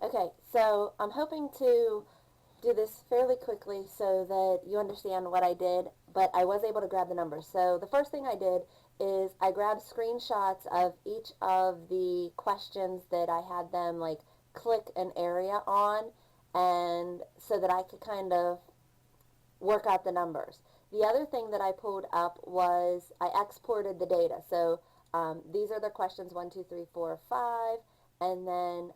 Okay, so I'm hoping to do this fairly quickly so that you understand what I did, but I was able to grab the numbers. So the first thing I did is I grabbed screenshots of each of the questions that I had them like click an area on, and so that I could kind of work out the numbers. The other thing that I pulled up was I exported the data. So these are the questions 1, 2, 3, 4, 5, and then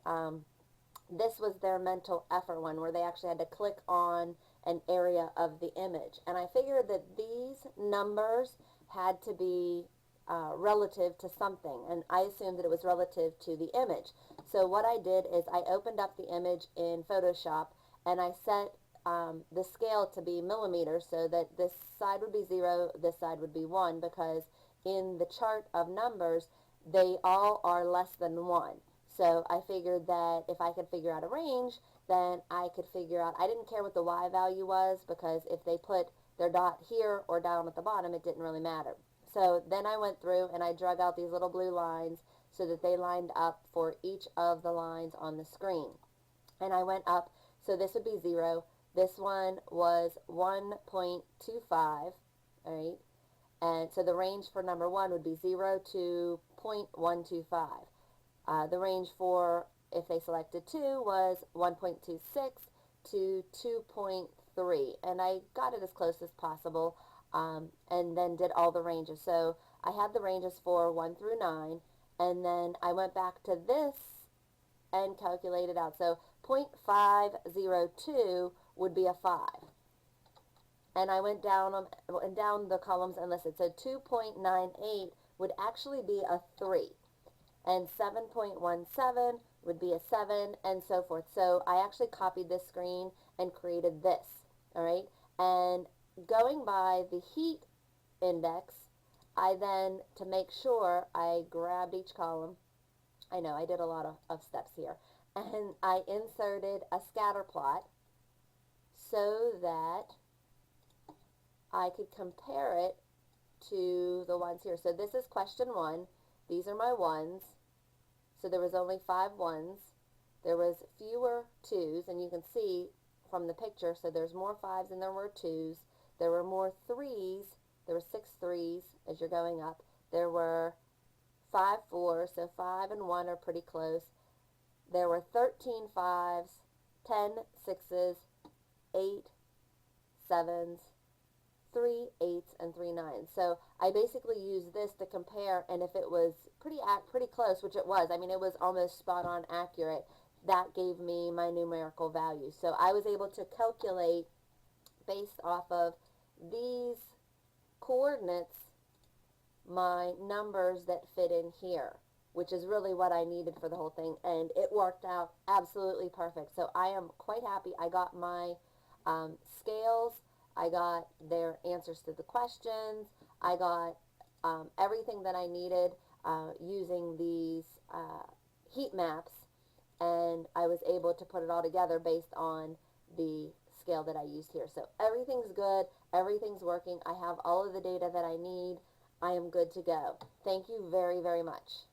this was their mental effort one where they actually had to click on an area of the image. And I figured that these numbers had to be relative to something, and I assumed that it was relative to the image. So what I did is I opened up the image in Photoshop and I set the scale to be millimeters so that this side would be 0, this side would be 1, because in the chart of numbers they all are less than 1. So I figured that if I could figure out a range, then I could figure out, I didn't care what the Y value was, because if they put their dot here or down at the bottom, it didn't really matter. So then I went through and I drug out these little blue lines so that they lined up for each of the lines on the screen. And I went up, so this would be 0. This one was 1.25, all right? And so the range for number 1 would be 0 to 0.125. The range for, if they selected 2, was 1.26 to 2.3. And I got it as close as possible, and then did all the ranges. So I had the ranges for 1 through 9, and then I went back to this and calculated out. So 0.502 would be a 5. And I went down the columns and listed. So 2.98 would actually be a 3. And 7.17 would be a 7, and so forth. So I actually copied this screen and created this, all right? And going by the heat index, I then, to make sure, I grabbed each column. I know, I did a lot of steps here. And I inserted a scatter plot so that I could compare it to the ones here. So this is question 1. These are my ones. So there was only 5 ones. There was fewer 2s, and you can see from the picture, so there's more 5s than there were 2s. There were more 3s. There were 6 3s as you're going up. There were 5 4s, so 5 and 1 are pretty close. There were 13 5s, 10 6s, 8 7s, 3 8s, and 3 9s. So I basically used this to compare, and if it was pretty close, which it was, I mean it was almost spot on accurate, that gave me my numerical value. So I was able to calculate based off of these coordinates my numbers that fit in here, which is really what I needed for the whole thing, and it worked out absolutely perfect. So I am quite happy. I got my scales, I got their answers to the questions, I got everything that I needed using these heat maps, and I was able to put it all together based on the scale that I used here. So everything's good, everything's working, I have all of the data that I need, I am good to go. Thank you very, very much.